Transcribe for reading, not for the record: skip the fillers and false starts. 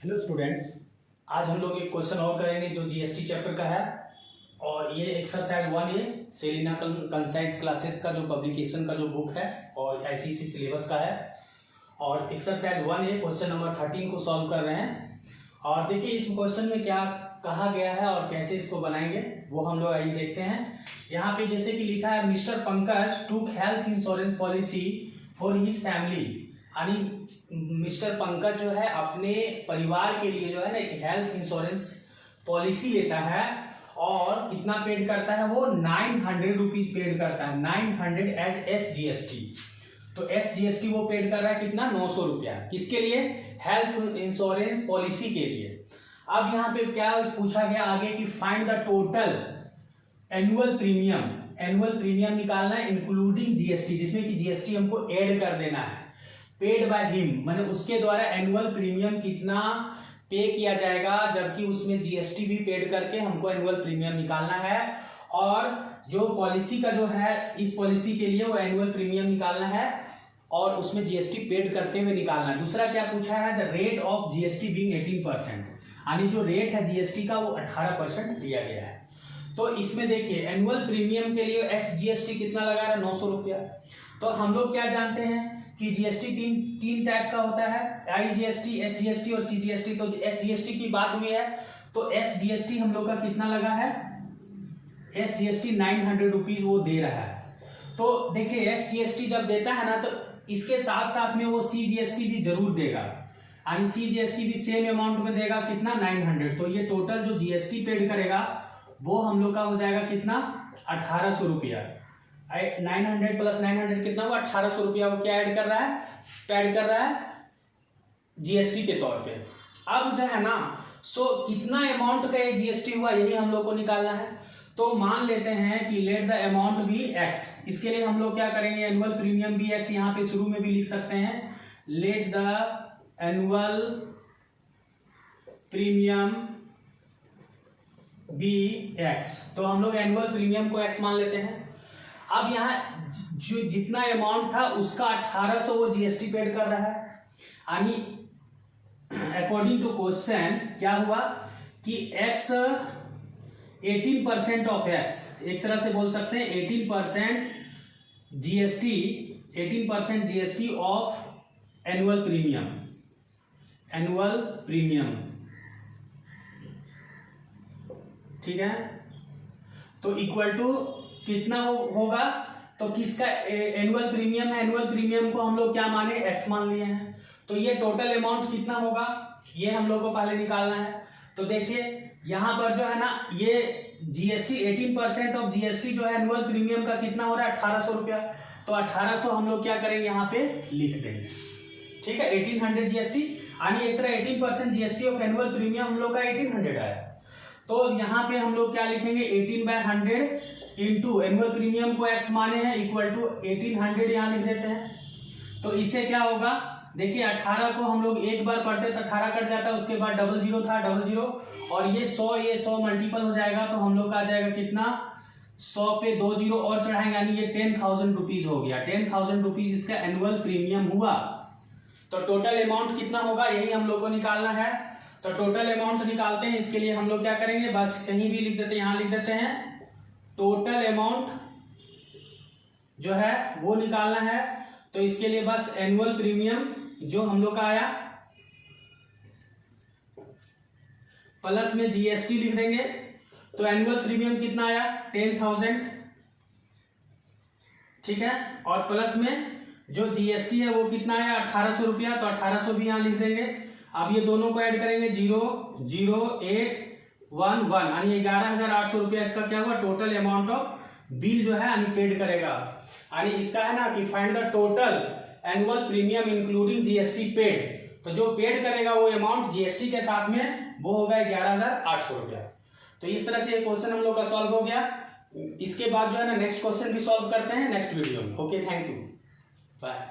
Hello students, आज हम लोग एक क्वेश्चन और करेंगे जो जीएसटी चैप्टर का है। और ये exercise 1A Selina concise classes का जो पब्लिकेशन का जो बुक है और आईसीएसई सिलेबस का है। और एक्सरसाइज 1A क्वेश्चन नंबर 13 को सॉल्व कर रहे हैं। और देखिए इस क्वेश्चन में क्या कहा गया है और कैसे इसको बनाएंगे वो हम लोग आइए देखते हैं। यहाँ पे जैसे कि लिखा है, मिस्टर पंकज टूक health insurance policy for his family. यानी मिस्टर पंकज जो है अपने परिवार के लिए जो है ना एक हेल्थ इंश्योरेंस पॉलिसी लेता है और कितना पेड करता है, वो 900 रुपीज पेड करता है, 900 एज SGST। तो SGST वो पेड कर रहा है कितना, 900 रुपया। किसके लिए? हेल्थ इंश्योरेंस पॉलिसी के लिए। अब यहाँ पे क्या पूछा गया आगे कि find the total annual premium. Annual premium निकालना है इंक्लूडिंग जीएसटी, जिसमें कि जीएसटी हमको ऐड कर देना है। पेड बाय हिम माने उसके द्वारा एनुअल प्रीमियम कितना पे किया जाएगा, जबकि उसमें जीएसटी भी पेड करके हमको एनुअल प्रीमियम निकालना है। और जो पॉलिसी का जो है इस पॉलिसी के लिए वो एनुअल प्रीमियम निकालना है और उसमें जीएसटी पेड करते हुए निकालना है। दूसरा क्या पूछा है, the rate of GST being 18%, यानी जो रेट है जीएसटी का वो 18% दिया गया है। तो इसमें देखिए एनुअल प्रीमियम के लिए SGST कितना लगा रहा है, 900 रुपया। तो हम लोग क्या जानते हैं कि जीएसटी तीन टाइप का होता है, IGST, SGST और CGST। तो SGST की बात हुई है तो SGST हम लोग का कितना लगा है, SGST 900 रुपीज वो दे रहा है। तो देखिए SGST जब देता है ना तो इसके साथ साथ में वो CGST भी जरूर देगा, यानी CGST भी सेम अमाउंट में देगा, कितना, 900। तो ये टोटल जो जीएसटी पेड करेगा वो हम लोग का हो जाएगा कितना, 1800 रुपया। 900 प्लस 900 कितना हुआ, 1800 रुपया। वो क्या ऐड कर रहा है, पेड कर रहा है जीएसटी के तौर पे। अब जो है ना कितना अमाउंट का ये जीएसटी हुआ यही हम लोग को निकालना है। तो मान लेते हैं कि let the amount be X। इसके लिए हम लोग क्या करेंगे, एनुअल प्रीमियम बी X, यहाँ पे शुरू में भी लिख सकते हैं, let the annual premium be X। तो हम लोग एनुअल प्रीमियम को X मान लेते हैं। अब यहाँ जो जितना अमाउंट था उसका 1800 वो जीएसटी पेड कर रहा है, यानी अकॉर्डिंग टू क्वेश्चन क्या हुआ कि X 18% ऑफ X, एक तरह से बोल सकते हैं 18% GST, 18% GST of annual premium, annual premium, ठीक है। तो इक्वल टू कितना होगा, तो किसका एनुअल प्रीमियम है, एनुअल प्रीमियम को हम लोग क्या माने, X मान लिए हैं। तो ये टोटल अमाउंट कितना होगा ये हम लोग को पहले निकालना है। तो देखिए यहां पर जो है ना ये जीएसटी 18% ऑफ जीएसटी जो है एनुअल प्रीमियम का कितना हो रहा है, 1800 रुपया। तो 1800 हम लोग क्या करेंगे, यहाँ पे लिख देंगे, ठीक है। 1800 जीएसटी, यानी एक तरह 18% जीएसटी ऑफ एनुअल प्रीमियम हम लोग का 1800 आया। तो यहाँ पे हम लोग क्या लिखेंगे, 18/100 इंटू एनुअल प्रीमियम को X माने हैं इक्वल टू 1800 यहाँ लिख देते हैं। तो इससे क्या होगा, देखिए 18 को हम लोग एक बार पढ़ते तो 18 कट जाता है, उसके बाद 00 था 00 और ये 100 मल्टीपल हो जाएगा तो हम लोग का आ जाएगा कितना, 100 पे 2 0 और चढ़ाएंगे, यानी ये 10,000 रुपीज हो गया। 10,000 रुपीज इसका एनुअल प्रीमियम हुआ। तो टोटल अमाउंट कितना होगा यही हम लोग को निकालना है। तो टोटल अमाउंट निकालते हैं, इसके लिए हम लोग क्या करेंगे, बस कहीं भी लिख देते हैं, यहाँ लिख देते हैं टोटल अमाउंट जो है वो निकालना है। तो इसके लिए बस एनुअल प्रीमियम जो हम लोग का आया प्लस में जीएसटी लिख देंगे। तो एनुअल प्रीमियम कितना आया, 10,000, ठीक है। और प्लस में जो जीएसटी है वो कितना आया, 1800 रुपया। तो 1800 भी यहां लिख देंगे। अब ये दोनों को ऐड करेंगे, 0 0 8 1 1, यानी 11,800 रुपया इसका क्या हुआ, टोटल अमाउंट ऑफ बिल जो है पेड करेगा। यानी इसका है ना कि find the total annual premium including GST paid. तो जो पेड करेगा वो अमाउंट जीएसटी के साथ में वो होगा 11,800 रुपया। तो इस तरह से ये क्वेश्चन हम लोग का सॉल्व हो गया। इसके बाद जो है ना नेक्स्ट क्वेश्चन भी सॉल्व करते हैं नेक्स्ट वीडियो में। Okay, thank you, bye.